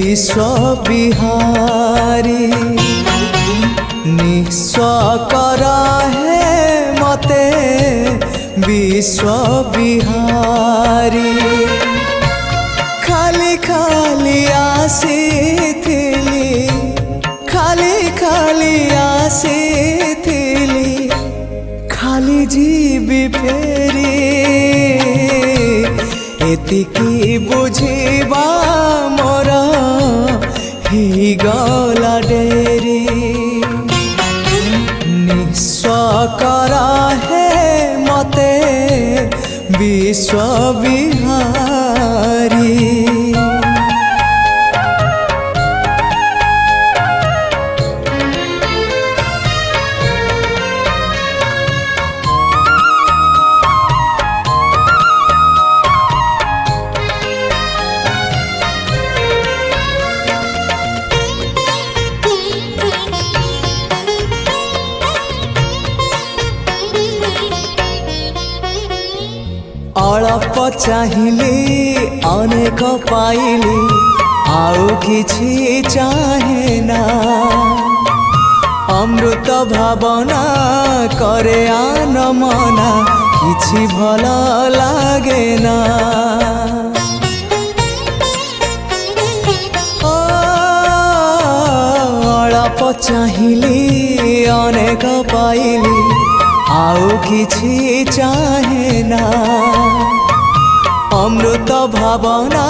विश्व विहारी निस्व कर हे मते विश्व विहारी खाली खाली आसीथिली खाली खाली आसीथिली खाली जीवी फेरी एतिकी बुझिबा मोर ही गला डेरी निस्व कर हे मते विश्व विहारी अल्प चाहिली अनेक पाइली आउ किछि चाहे ना अमृत भावना करे आन मना किछि भल लागे ना अल्प चाहिली अनेक पाइली आउ किछि चाहे ना अमृत भावना।